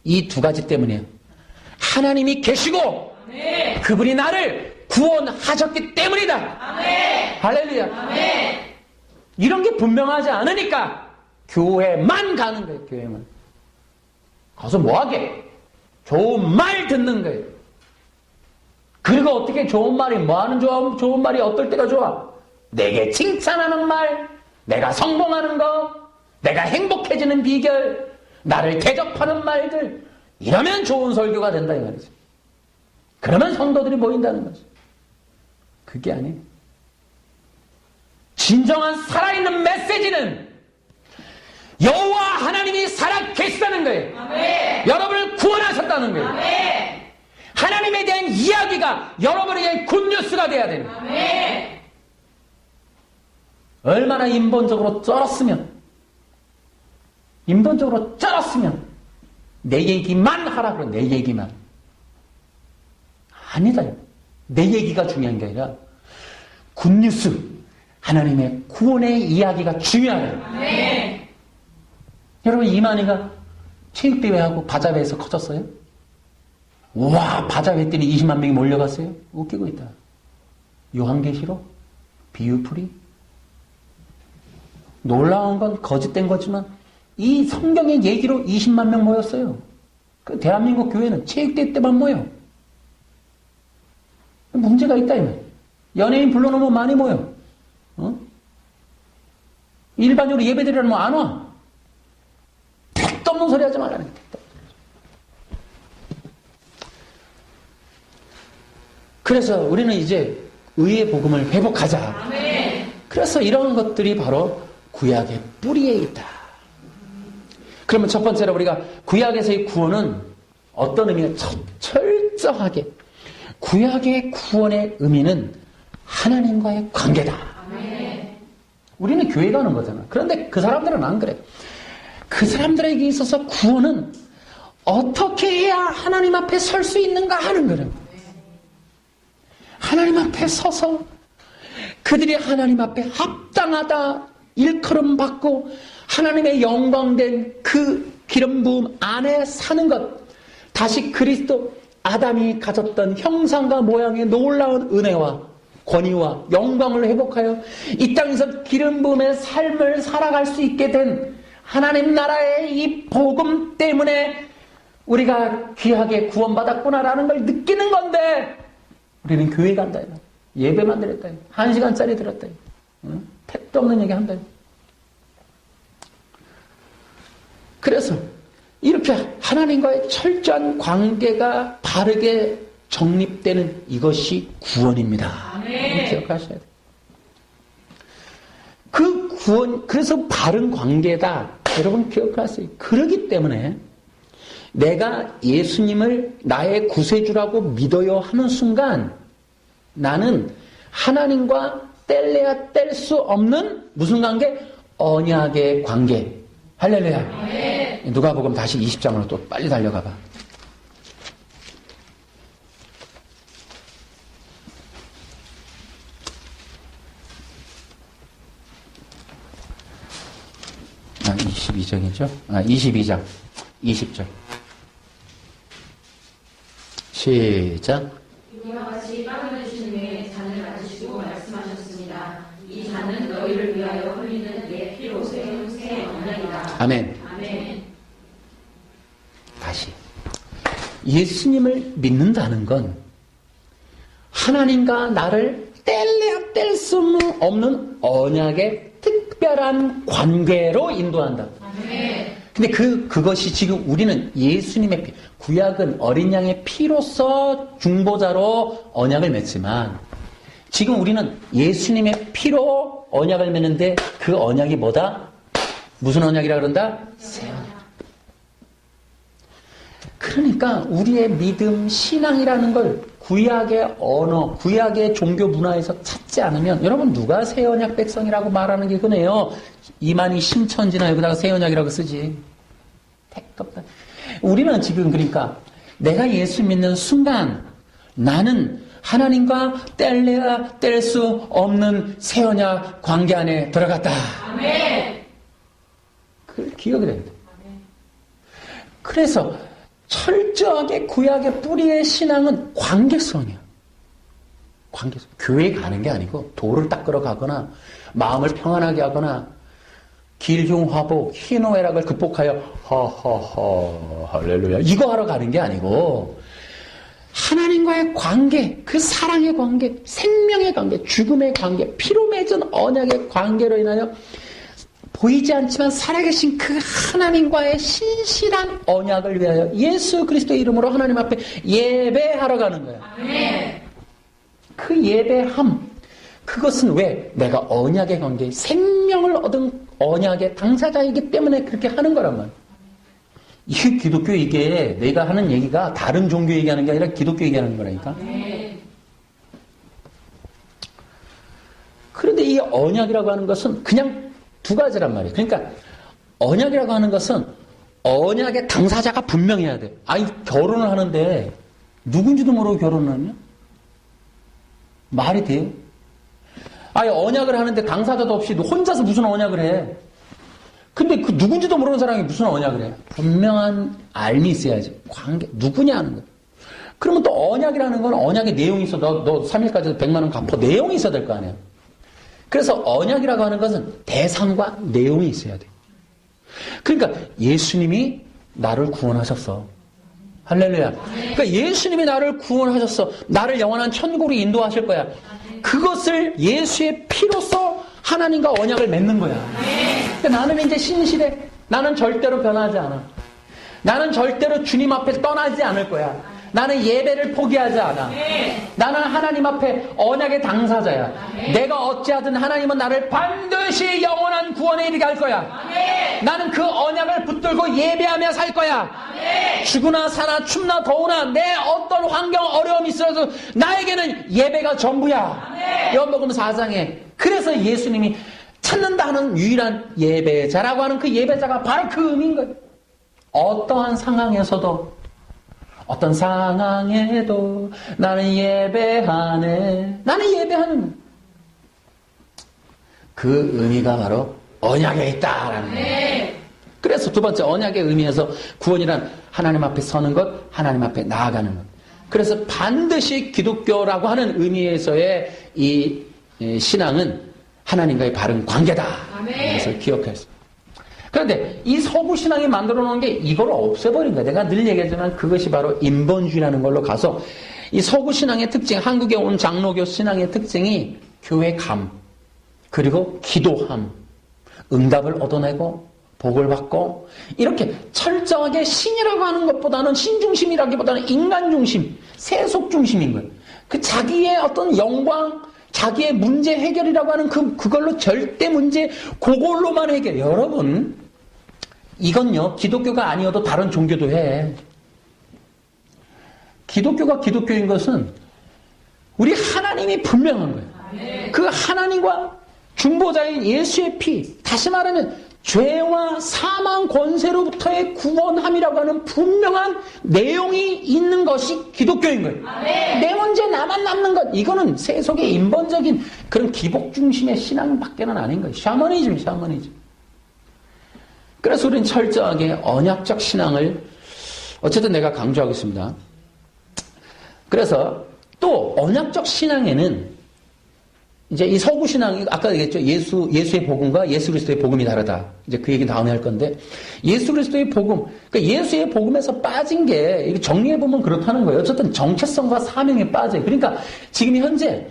이 두 가지 때문이에요. 하나님이 계시고 아멘. 그분이 나를 구원하셨기 때문이다. 아멘. 할렐루야. 아멘. 이런 게 분명하지 않으니까 교회만 가는 거예요. 교회만. 가서 뭐하게? 좋은 말 듣는 거예요. 그리고 어떻게 좋은 말이 뭐하는 좋은 말이 어떨 때가 좋아? 내게 칭찬하는 말, 내가 성공하는 거, 내가 행복해지는 비결, 나를 대접하는 말들, 이러면 좋은 설교가 된다 이 말이지. 그러면 성도들이 모인다는 거지. 그게 아니에요. 진정한 살아있는 메시지는 여호와 하나님이 살아 계시다는 거예요. 아멘. 여러분을 구원하셨다는 거예요. 아멘. 하나님에 대한 이야기가 여러분에게 굿뉴스가 돼야 되는 거예요. 아멘. 얼마나 인본적으로 쩔었으면 내 얘기만 하라 그래. 내 얘기만. 아니다. 내 얘기가 중요한 게 아니라 굿뉴스, 하나님의 구원의 이야기가 중요하다. 아멘. 여러분, 이만희가 체육대회하고 바자회에서 커졌어요? 우와, 바자회 때문에 20만 명이 몰려갔어요? 웃기고 있다. 요한계시록, 비유풀이. 놀라운 건 거짓된 거지만 이 성경의 얘기로 20만 명 모였어요. 그 대한민국 교회는 체육대회 때만 모여. 문제가 있다, 이말. 연예인 불러놓으면 많이 모여. 어? 일반적으로 예배드리려면 뭐 안 와. 택도 없는 소리 하지 말라는 거야. 그래서 우리는 이제 의의 복음을 회복하자. 아멘. 그래서 이런 것들이 바로 구약의 뿌리에 있다. 그러면 첫 번째로 우리가 구약에서의 구원은 어떤 의미가 철저하게 구약의 구원의 의미는 하나님과의 관계다. 아멘. 우리는 교회 가는 거잖아. 그런데 그 사람들은 안 그래. 그 사람들에게 있어서 구원은 어떻게 해야 하나님 앞에 설 수 있는가 하는 거예요. 하나님 앞에 서서 그들이 하나님 앞에 합당하다 일컬음 받고 하나님의 영광된 그 기름 부음 안에 사는 것, 다시 그리스도 아담이 가졌던 형상과 모양의 놀라운 은혜와 권위와 영광을 회복하여 이 땅에서 기름 부음의 삶을 살아갈 수 있게 된 하나님 나라의 이 복음 때문에 우리가 귀하게 구원받았구나라는 걸 느끼는 건데, 우리는 교회 간다. 예배만 드렸다. 1시간짜리 들었다. 응? 택도 없는 얘기 한다. 그래서 이렇게 하나님과의 철저한 관계가 바르게 정립되는 이것이 구원입니다. 기억하셔야 돼요. 그 구원, 그래서 바른 관계다. 여러분 기억하세요. 그러기 때문에 내가 예수님을 나의 구세주라고 믿어요 하는 순간 나는 하나님과 뗄래야 뗄 수 없는 무슨 관계? 언약의 관계. 할렐루야. 네. 누가복음 다시 20장으로 또 빨리 달려가봐. 아, 22장이죠? 아, 22장. 20절. 시작. 이와 같이 빵을 주신 후에 잔을 가지시고 말씀하셨습니다. 이 잔은 너희를 위하여 흘리는 내 피로 세운 새 언약이다. 아멘. 아멘. 다시. 예수님을 믿는다는 건 하나님과 나를 뗄래야 뗄 수 없는 언약의 특별한 관계로 인도한다. 아멘. 근데 그것이 지금 우리는 예수님의 피, 구약은 어린 양의 피로서 중보자로 언약을 맺지만 지금 우리는 예수님의 피로 언약을 맺는데 그 언약이 뭐다? 무슨 언약이라 그런다? 새 언약. 그러니까 우리의 믿음, 신앙이라는 걸 구약의 언어, 구약의 종교 문화에서 찾지 않으면 여러분 누가 새 언약 백성이라고 말하는 게 그네요. 이만희 신천지나 여기다가 새 언약이라고 쓰지. 택도 없다. 우리는 지금 그러니까 내가 예수 믿는 순간 나는 하나님과 뗄래야 뗄 수 없는 새 언약 관계 안에 들어갔다. 아멘. 그걸 기억을 해야 돼. 그래서 철저하게 구약의 뿌리의 신앙은 관계성이야. 관계성. 교회 가는 게 아니고 도를 닦으러 가거나 마음을 평안하게 하거나 길흉화복, 희노애락을 극복하여 허허허 할렐루야 이거 하러 가는 게 아니고 하나님과의 관계, 그 사랑의 관계, 생명의 관계, 죽음의 관계, 피로 맺은 언약의 관계로 인하여 보이지 않지만 살아계신 그 하나님과의 신실한 언약을 위하여 예수 그리스도의 이름으로 하나님 앞에 예배하러 가는 거야. 아멘. 그 예배함, 그것은 왜? 내가 언약의 관계, 생명을 얻은 언약의 당사자이기 때문에 그렇게 하는 거란 말이야. 이게 기독교 이게 내가 하는 얘기가 다른 종교 얘기하는 게 아니라 기독교 얘기하는 거라니까. 아멘. 그런데 이 언약이라고 하는 것은 그냥 두 가지란 말이에요. 그러니까 언약이라고 하는 것은 언약의 당사자가 분명해야 돼. 아니 결혼을 하는데 누군지도 모르고 결혼을 하냐? 말이 돼요? 아니 언약을 하는데 당사자도 없이 혼자서 무슨 언약을 해? 근데 그 누군지도 모르는 사람이 무슨 언약을 해? 분명한 알미 있어야지. 관계 누구냐 하는 거야. 그러면 또 언약이라는 건 언약의 내용이 있어. 너 3일까지 100만 원 갚아. 내용이 있어야 될 거 아니야. 그래서 언약이라고 하는 것은 대상과 내용이 있어야 돼. 그러니까 예수님이 나를 구원하셨어. 할렐루야. 그러니까 예수님이 나를 구원하셨어. 나를 영원한 천국으로 인도하실 거야. 그것을 예수의 피로써 하나님과 언약을 맺는 거야. 그러니까 나는 이제 신실해. 나는 절대로 변하지 않아. 나는 절대로 주님 앞에 떠나지 않을 거야. 나는 예배를 포기하지 않아. 나는 하나님 앞에 언약의 당사자야. 내가 어찌하든 하나님은 나를 반드시 영원한 구원에 이르게 할 거야. 나는 그 언약을 붙들고 예배하며 살 거야. 죽으나 사나 춥나 더우나 내 어떤 환경 어려움이 있어도 나에게는 예배가 전부야. 요한복음 4장에 그래서 예수님이 찾는다 하는 유일한 예배자라고 하는 그 예배자가 바로 그 의미인 거예요. 어떠한 상황에서도 어떤 상황에도 나는 예배하네. 나는 예배하는 그 의미가 바로 언약에 있다라는 거예요. 그래서 두 번째 언약의 의미에서 구원이란 하나님 앞에 서는 것, 하나님 앞에 나아가는 것. 그래서 반드시 기독교라고 하는 의미에서의 이 신앙은 하나님과의 바른 관계다. 그래서 기억했어요. 그런데 이 서구 신앙이 만들어 놓은 게 이걸 없애버린 거야. 내가 늘 얘기하지만 그것이 바로 인본주의라는 걸로 가서 이 서구 신앙의 특징, 한국에 온 장로교 신앙의 특징이 교회감, 그리고 기도함, 응답을 얻어내고 복을 받고 이렇게 철저하게 신이라고 하는 것보다는 신중심이라기보다는 인간중심, 세속중심인 거예요. 그 자기의 어떤 영광, 자기의 문제 해결이라고 하는 그걸로 절대 문제, 그걸로만 해결. 여러분, 이건요, 기독교가 아니어도 다른 종교도 해. 기독교가 기독교인 것은 우리 하나님이 분명한 거예요. 그 하나님과 중보자인 예수의 피, 다시 말하면 죄와 사망 권세로부터의 구원함이라고 하는 분명한 내용이 있는 것이 기독교인 거예요. 내 문제 나만 남는 것, 이거는 세속의 인본적인 그런 기복 중심의 신앙밖에는 아닌 거예요. 샤머니즘. 그래서 우리는 철저하게 언약적 신앙을 어쨌든 내가 강조하고 있습니다. 그래서 또 언약적 신앙에는 이제 이 서구 신앙이 아까 얘기했죠. 예수의 복음과 예수 그리스도의 복음이 다르다. 이제 그 얘기 다음에 할 건데 예수 그리스도의 복음, 그러니까 예수의 복음에서 빠진 게 정리해 보면 그렇다는 거예요. 어쨌든 정체성과 사명에 빠져요. 그러니까 지금 현재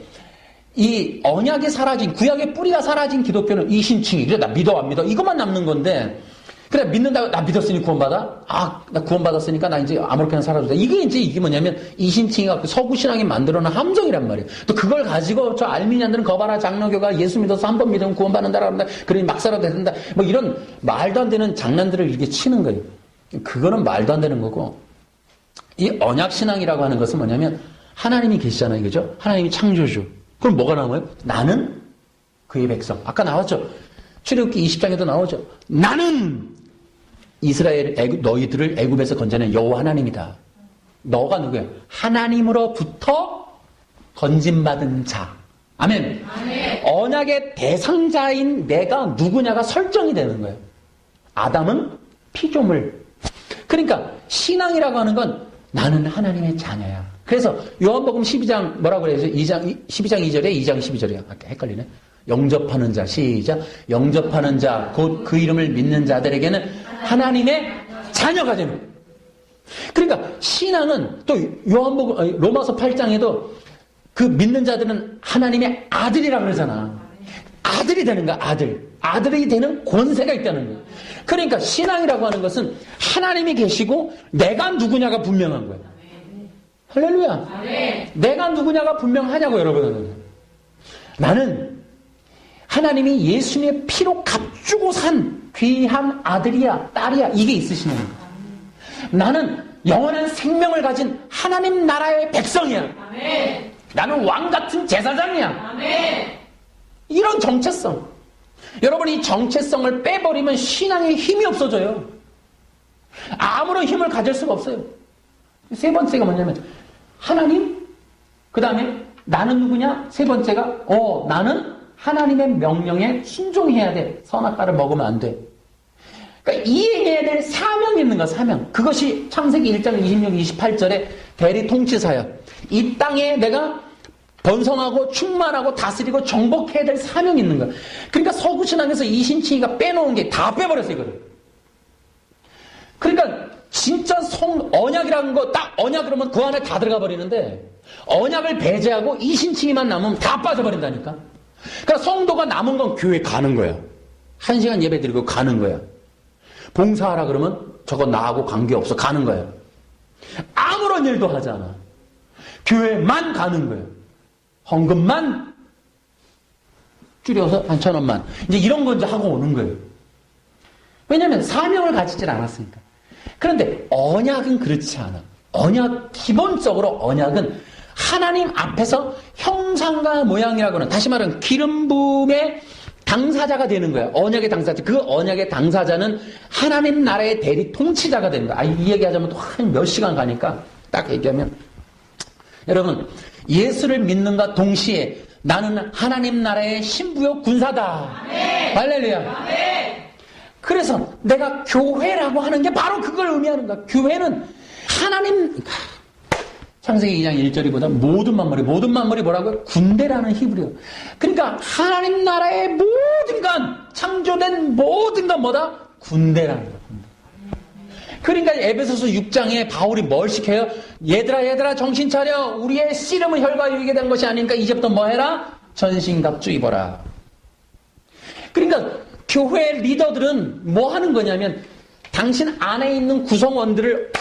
이 언약이 사라진, 구약의 뿌리가 사라진 기독교는 이신칭이, 그래 나 믿어 안 믿어 이것만 남는 건데, 그래 믿는다고 나 믿었으니 구원받아? 나 구원받았으니까 나 이제 아무렇게나 살아도 돼. 이게 뭐냐면 이신칭이가 서구 신앙이 만들어놓은 함정이란 말이에요. 또 그걸 가지고 저 알미니안들은 거봐라, 장로교가 예수 믿어서 한 번 믿으면 구원받는다라고 한다. 그러니 막 살아도 된다. 뭐 이런 말도 안 되는 장난들을 이렇게 치는 거예요. 그거는 말도 안 되는 거고, 이 언약 신앙이라고 하는 것은 뭐냐면 하나님이 계시잖아요, 그죠? 하나님이 창조주. 그럼 뭐가 나와요? 나는 그의 백성. 아까 나왔죠. 출애굽기 20장에도 나오죠. 나는 이스라엘 너희들을 애굽에서 건져낸 여호와 하나님이다. 너가 누구야? 하나님으로부터 건진받은 자. 아멘. 언약의 대상자인 내가 누구냐가 설정이 되는 거예요. 아담은 피조물. 그러니까 신앙이라고 하는 건 나는 하나님의 자녀야. 그래서 요한복음 12장 뭐라고 그래요? 12장 2절에 2장 12절이야. 아까 헷갈리네. 영접하는 자, 시작. 영접하는 자, 곧 그 이름을 믿는 자들에게는 하나님의 자녀가 되는. 그러니까 신앙은 또 요한복음 로마서 8장에도 그 믿는 자들은 하나님의 아들이라고 그러잖아. 아들이 되는 거야, 아들. 아들이 되는 권세가 있다는 거야. 그러니까 신앙이라고 하는 것은 하나님이 계시고 내가 누구냐가 분명한 거야. 할렐루야. 내가 누구냐가 분명하냐고, 여러분. 나는 하나님이 예수님의 피로 값주고 산 귀한 아들이야, 딸이야. 이게 있으시는 거야. 나는 영원한 생명을 가진 하나님 나라의 백성이야. 나는 왕 같은 제사장이야. 이런 정체성. 여러분, 이 정체성을 빼버리면 신앙에 힘이 없어져요. 아무런 힘을 가질 수가 없어요. 세 번째가 뭐냐면 하나님, 그 다음에 나는 누구냐? 세 번째가 나는 하나님의 명령에 순종해야 돼. 선악과를 먹으면 안 돼. 그러니까 이행해야 될 사명이 있는 거야, 사명. 그것이 창세기 1장 26, 28절에 대리 통치사야. 이 땅에 내가 번성하고 충만하고 다스리고 정복해야 될 사명이 있는 거야. 그러니까 서구신앙에서 이신칭이가 빼놓은 게 다 빼버렸어요, 이거를. 그러니까 진짜 언약이라는 거, 딱 언약 그러면 그 안에 다 들어가 버리는데, 언약을 배제하고 이신칭이만 남으면 다 빠져버린다니까. 그러니까 성도가 남은 건 교회 가는 거야. 1시간 예배 드리고 가는 거야. 봉사하라 그러면 저거 나하고 관계없어, 가는 거야. 아무런 일도 하지 않아. 교회만 가는 거야. 헌금만 줄여서 한 1,000원만. 이제 이런 거 이제 하고 오는 거예요. 왜냐면 사명을 가지질 않았으니까. 그런데 언약은 그렇지 않아. 기본적으로 언약은 하나님 앞에서 형상과 모양이라고 하는, 다시 말하면 기름 부음의 당사자가 되는 거야. 언약의 당사자. 그 언약의 당사자는 하나님 나라의 대리 통치자가 되는 거야. 이 얘기하자면 또 한 몇 시간 가니까 딱 얘기하면, 여러분, 예수를 믿는과 동시에 나는 하나님 나라의 신부요 군사다. 아멘. 할렐루야. 아멘. 그래서 내가 교회라고 하는 게 바로 그걸 의미하는 거야. 교회는 하나님, 창세기 2장 1절이보다 모든 만물이 뭐라고요? 군대라는 히브리어. 그러니까 하나님 나라의 모든 건, 창조된 모든 건 뭐다? 군대라는 거야. 그러니까 에베소서 6장에 바울이 뭘 시켜요? 얘들아 정신 차려. 우리의 씨름은 혈과 육에 된 것이 아니니까 이제부터 뭐 해라? 전신갑주 입어라. 그러니까 교회 리더들은 뭐 하는 거냐면 당신 안에 있는 구성원들을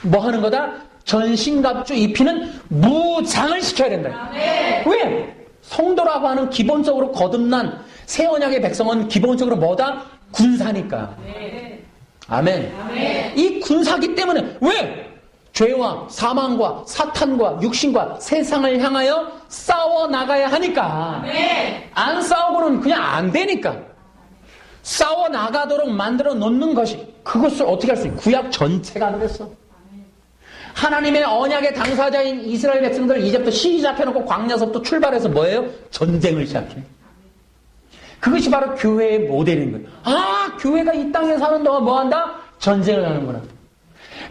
뭐 하는 거다? 전신갑주 입히는 무장을 시켜야 된다. 왜? 성도라고 하는 기본적으로 거듭난 새 언약의 백성은 기본적으로 뭐다? 군사니까. 아멘. 이 군사기 때문에 왜? 죄와 사망과 사탄과 육신과 세상을 향하여 싸워 나가야 하니까. 안 싸우고는 그냥 안 되니까. 싸워 나가도록 만들어 놓는 것이 그것을 어떻게 할 수 있어? 구약 전체가 그랬어. 하나님의 언약의 당사자인 이스라엘 백성들 이제부터 시작해놓고 광야서부터 출발해서 뭐예요? 전쟁을 시작해. 그것이 바로 교회의 모델인 거예요. 아, 교회가 이 땅에 사는 동안 뭐 한다? 전쟁을 하는구나.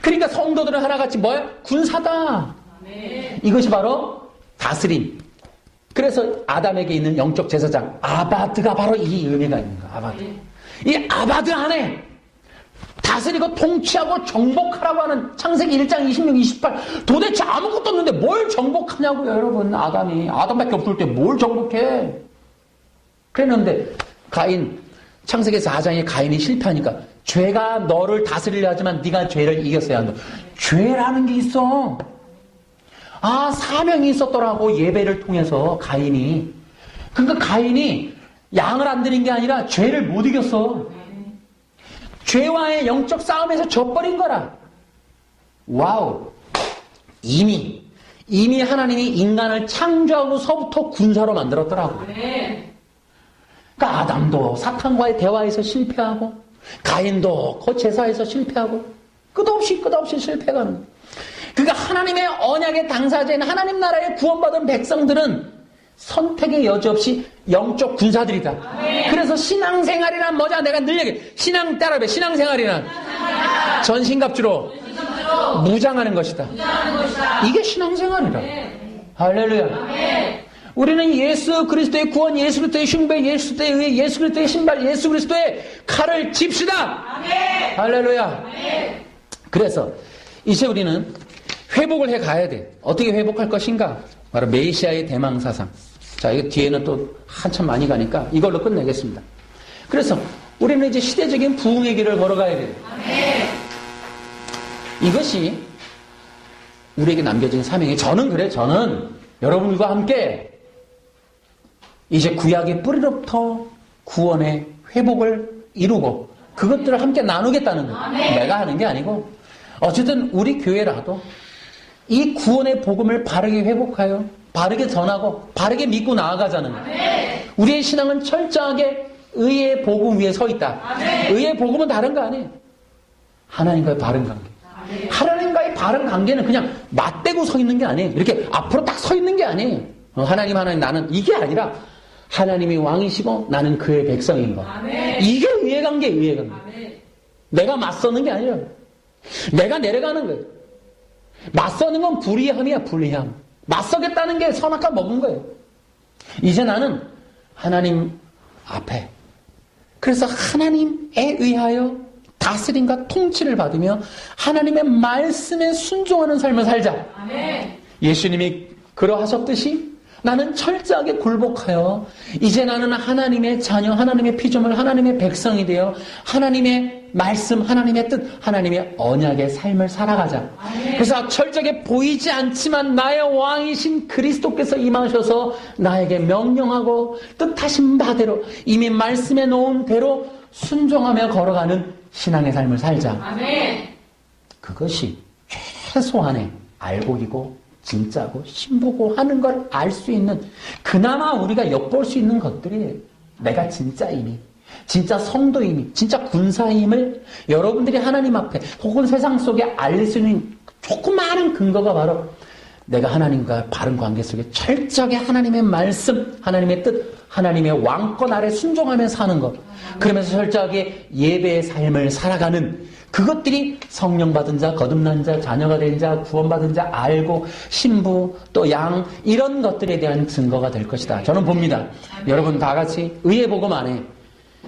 그러니까 성도들은 하나같이 뭐예요? 군사다. 이것이 바로 다스림. 그래서 아담에게 있는 영적 제사장 아바드가 바로 이 의미가 있는 거야. 아바드. 이 아바드 안에 다스리고 통치하고 정복하라고 하는 창세기 1장 26, 28 도대체 아무것도 없는데 뭘 정복하냐고요. 여러분. 아담밖에 없을 때 뭘 정복해. 그랬는데 가인 창세기 4장에 가인이 실패하니까 죄가 너를 다스리려 하지만 네가 죄를 이겼어야 한다. 죄라는 게 있어. 아, 사명이 있었더라고. 예배를 통해서 가인이. 그러니까 가인이 양을 안 드린 게 아니라 죄를 못 이겼어. 죄와의 영적 싸움에서 져버린 거라. 와우. 이미 하나님이 인간을 창조하고서부터 군사로 만들었더라고. 그러니까 아담도 사탄과의 대화에서 실패하고 가인도 그 제사에서 실패하고 끝없이 실패가는 거예요. 그러니까 하나님의 언약의 당사자인 하나님 나라의 구원받은 백성들은 선택의 여지 없이 영적 군사들이다. 그래서 신앙생활이란 뭐냐? 내가 늘 얘기해. 신앙생활이란 전신갑주로 무장하는 것이다. 이게 신앙생활이다. 할렐루야. 우리는 예수 그리스도의 구원, 예수 그리스도의 흉배, 예수 그리스도의 의, 예수 그리스도의 신발, 예수 그리스도의 칼을 짚시다. 할렐루야. 그래서 이제 우리는 회복을 해 가야 돼. 어떻게 회복할 것인가? 바로 메시아의 대망사상. 자, 이거 뒤에는 또 한참 많이 가니까 이걸로 끝내겠습니다. 그래서 우리는 이제 시대적인 부흥의 길을 걸어가야 돼요. 이것이 우리에게 남겨진 사명이 저는 여러분과 함께 이제 구약의 뿌리로부터 구원의 회복을 이루고 그것들을 함께 나누겠다는 거예요. 내가 하는 게 아니고 어쨌든 우리 교회라도 이 구원의 복음을 바르게 회복하여 바르게 전하고 바르게 믿고 나아가자는 거예요. 우리의 신앙은 철저하게 의의 복음 위에 서 있다. 의의 복음은 다른 거 아니에요. 하나님과의 바른 관계. 하나님과의 바른 관계는 그냥 맞대고 서 있는 게 아니에요. 이렇게 앞으로 딱 서 있는 게 아니에요. 하나님 나는 이게 아니라 하나님이 왕이시고 나는 그의 백성인 거. 이게 의의 관계. 내가 맞서는 게 아니라 내가 내려가는 거예요. 맞서는 건 불의함이야. 맞서겠다는 게 선악과 먹은 거예요. 이제 나는 하나님 앞에 그래서 하나님에 의하여 다스림과 통치를 받으며 하나님의 말씀에 순종하는 삶을 살자. 예수님이 그러하셨듯이 나는 철저하게 굴복하여 이제 나는 하나님의 자녀, 하나님의 피조물, 하나님의 백성이 되어 하나님의 말씀, 하나님의 뜻, 하나님의 언약의 삶을 살아가자. 그래서 철저하게 보이지 않지만 나의 왕이신 그리스도께서 임하셔서 나에게 명령하고 뜻하신 바대로 이미 말씀해 놓은 대로 순종하며 걸어가는 신앙의 삶을 살자. 그것이 최소한의 알곡이고 진짜고 신보고 하는 걸 알 수 있는 그나마 우리가 엿볼 수 있는 것들이 내가 진짜임이 진짜 성도임이 진짜 군사임을 여러분들이 하나님 앞에 혹은 세상 속에 알릴 수 있는 조그마한 근거가 바로 내가 하나님과 바른 관계 속에 철저하게 하나님의 말씀, 하나님의 뜻, 하나님의 왕권 아래 순종하며 사는 것. 그러면서 철저하게 예배의 삶을 살아가는 그것들이 성령 받은 자, 거듭난 자, 자녀가 된 자, 구원받은 자, 알고 신부, 또 양 이런 것들에 대한 증거가 될 것이다. 저는 봅니다. 여러분 다 같이 의의 복음 안에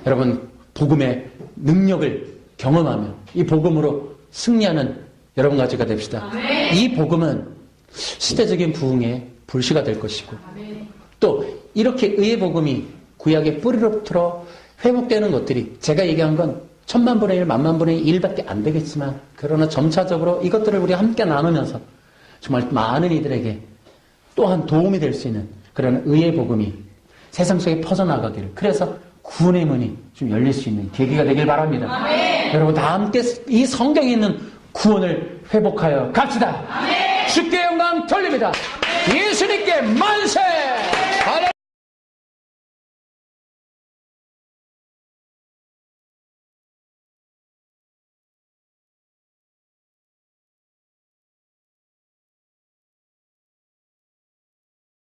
여러분 복음의 능력을 경험하며 이 복음으로 승리하는 여러분 가지가 됩시다. 이 복음은 시대적인 부흥의 불씨가 될 것이고 또 이렇게 의의 복음이 구약의 뿌리로부터 회복되는 것들이 제가 얘기한 건 1000만분의 1, 10,000,000분의 1밖에 안 되겠지만 그러나 점차적으로 이것들을 우리 함께 나누면서 정말 많은 이들에게 또한 도움이 될 수 있는 그런 의의 복음이 세상 속에 퍼져나가기를 그래서 구원의 문이 좀 열릴 수 있는 계기가 되길 바랍니다. 여러분 다 함께 이 성경에 있는 구원을 회복하여 갑시다. 주께 영광 돌립니다. 예수님께 만세!